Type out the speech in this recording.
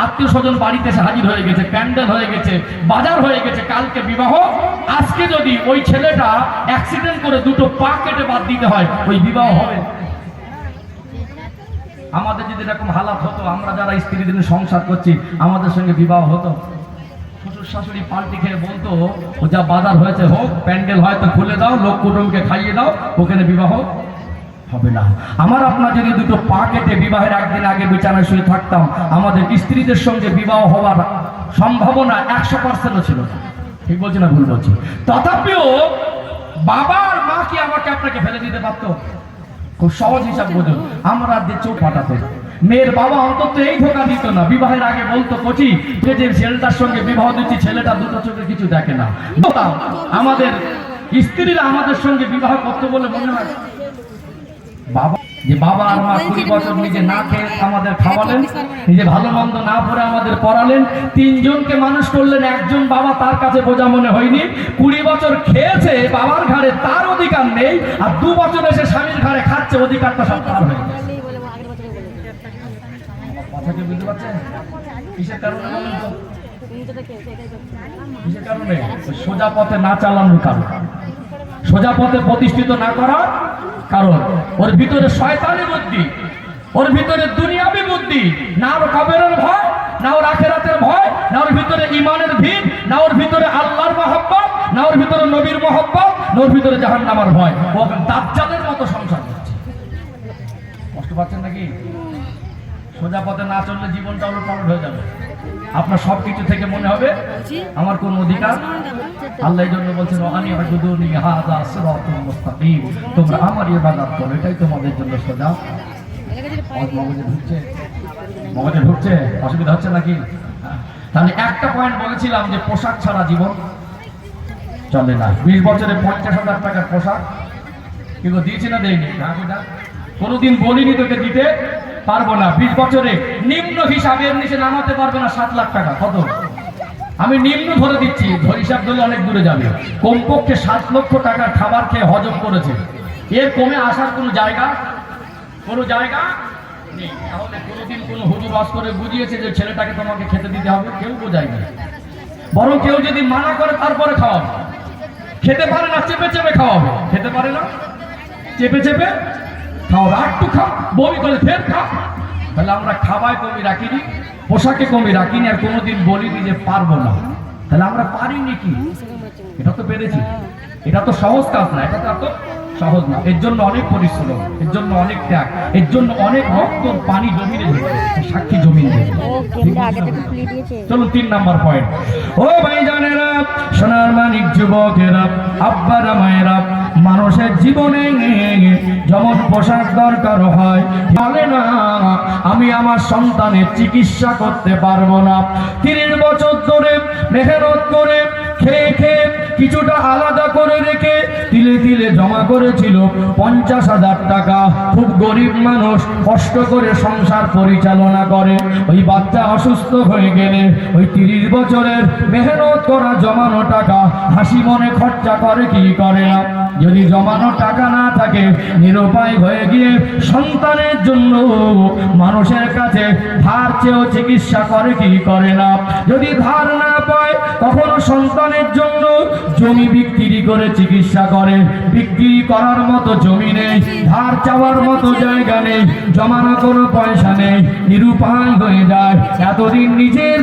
আত্মীয় স্বজন বাড়িতে এসে হাজির হয়ে গেছে, প্যান্ডেল হয়ে গেছে, বাজার হয়ে গেছে, কালকে বিবাহ। আজকে যদি ওই ছেলেটা অ্যাক্সিডেন্ট করে দুটো পা কেটে বাদ দিতে হয়, ওই বিবাহ হবে? আমাদের যদি এরকম হালাত হতো, আমরা যারা স্ত্রী দিনে সংসার করছি, আমাদের সঙ্গে বিবাহ হতো? শ্বশুর শাশুড়ি পাল্টি খেয়ে বলতো, ও যা বাজার হয়েছে হোক, প্যান্ডেল হয়তো খুলে দাও, লোক কুটুমকে খাইয়ে দাও, ওখানে বিবাহ হবে না। আমার আপনার যদি দুটো পা কেটে বিবাহের একদিন আগে বিছানায় শুয়ে থাকতাম, আমাদের স্ত্রীদের সঙ্গে বিবাহ হওয়ার সম্ভাবনা 100% ছিল না। ঠিক বলছি না ভুল বলছি? তথাপিও বাবা আর মা কি আমাকে আপনাকে ফেলে দিতে পারতো? খুব সহজ হিসাব বুঝুন, আমরা যে চোখ ফাটাতে মেয়ের বাবা অন্তত এই ধোকা দিত না, বিবাহের আগে বলতো, কচি যে ছেলেটার সঙ্গে বিবাহ দিচ্ছি, ছেলেটা দুটো চোখে কিছু দেখে না। আমাদের স্ত্রীরা আমাদের সঙ্গে বিবাহ করতে বলে মনে হয় বাবা, যে বাবা আর মা 20 বছর নিজে না খেয়ে আমাদের খাওয়ালেন, নিজে ভালো মন্দ না পড়ে আমাদের পড়ালেন, 3 জনকে মানুষ করলেন, একজন বাবা তার কাছে বোঝা মনে হয়নি। 20 বছর খেয়েছে, বাবার ঘাড়ে তার অধিকার নেই, আর 2 বছর এসে স্বামীর ঘাড়ে খাচ্ছে, অধিকারটা সব তার হয়ে গেছে। কথাকে বুঝতে পারছেন? কিসের কারণে বলেন তো? কিসের কারণে? সোজা পথে না চালানোর কারণ, সোজা পথে প্রতিষ্ঠিত না করার কারণ। ওর ভিতরে শয়তানি বুদ্ধি, ওর ভিতরে দুনিয়াবি বুদ্ধি, না ওর কবরের ভয়, না ওর আখিরাতের ভয়, না ওর ভিতরে ঈমানের ভিত, না ওর ভিতরে আল্লাহর মহব্বত, না ওর ভিতরে নবীর মহব্বত, না ওর ভিতরে জাহান্নামের ভয়। ও দাজ্জালের মতো সংসার করছে। কষ্ট পাচ্ছেন নাকি? সোজা পথে না চললে জীবনটা উলটপালট হয়ে যাবে। আপনার সবকিছু থেকে মনে হবে আমার কোন অধিকার। আল্লাহ এই জন্য বলছেন, তোমরা আমার ইবাদত করো, এটাই তোমাদের জন্য সোজা। মগজে ঢুকছে? অসুবিধা হচ্ছে নাকি? তাহলে একটা পয়েন্ট বলেছিলাম যে পোশাক ছাড়া জীবন চলে না। 20 বছরে 50,000 টাকার পোশাক কিন্তু দিয়েছি না দেয়নি? কোনোদিন বলিনি তোকে দিতে পারবো না। 20 বছরে নিম্ন হিসাবের নিচে নামাতে পারবে না 7 লাখ টাকা। কত? আমি নিম্ন ধরে দিচ্ছি, হিসাব ধরলে অনেক দূরে যাবে। কমপক্ষে 7 লক্ষ টাকার খাবার খেয়ে হজম করেছে, এর কমে আসার কোনো জায়গা নেই। তাহলে কোনোদিন কোনো হুজুর ওয়াজ করে বুঝিয়েছে যে ছেলেটাকে তোমাকে খেতে দিতে হবে? কেউ বোঝায় না। বরং কেউ যদি মানা করে তারপরে খাওয়াবে। খেতে পারে না, চেপে চেপে খাওয়াবে। খেতে পারে না, চেপে চেপে খাওয়াবে। একটু খাও, বমি করে ফের খাও। তাহলে আমরা খাওয়ায় কমি রাখিনি, পোশাকে কমি রাখিনি, আর কোনোদিন বলিনি যে পারবো না। তাহলে আমরা পারিনি কি? এটা তো পেরেছি। এটা তো সহজ কাজ না, এটা তো এত সহজ না। এর জন্য অনেক পরিশ্রম, এর জন্য অনেক ত্যাগ, এর জন্য অনেক রক্ত পানি জমিনে সাক্ষী জমিন। চলুন 3 নাম্বার পয়েন্ট। ও ভাইজানেরা, সোনার মানিক যুবকেরা, আব্বারা মায়েরা, মানুষের জীবনে যেমন পোশাক দরকার হয়, বলে না আমি আমার সন্তানের চিকিৎসা করতে পারবো না। 30 বছর ধরে মেহনত করে খেয়ে খেয়ে কিছুটা আলাদা করে রেখে তিলে তিলে জমা করেছিল 50,000 টাকা। খুব গরিব মানুষ, কষ্ট করে সংসার পরিচালনা করে। ওই বাচ্চা অসুস্থ হয়ে গেলে ওই 30 বছরের মেহনত করা জমানো টাকা হাসি মনে খরচা করে কি করে না? যদি জমানো টাকা না থাকে, নিরুপায় হয়ে গিয়ে সন্তানের জন্য মানুষের কাছে ধার চেয়েও চিকিৎসা করে কি করে না? যদি ধার না পায়, কখনো সন্তানের জন্য জমি বিক্রি করে চিকিৎসা করে। বিক্রি করার মতো জমি নেই, ধার চাওয়ার মতো জায়গা নেই, জমানো কোনো পয়সা নেই, নিরুপায় হয়ে যায়। এতদিন নিজের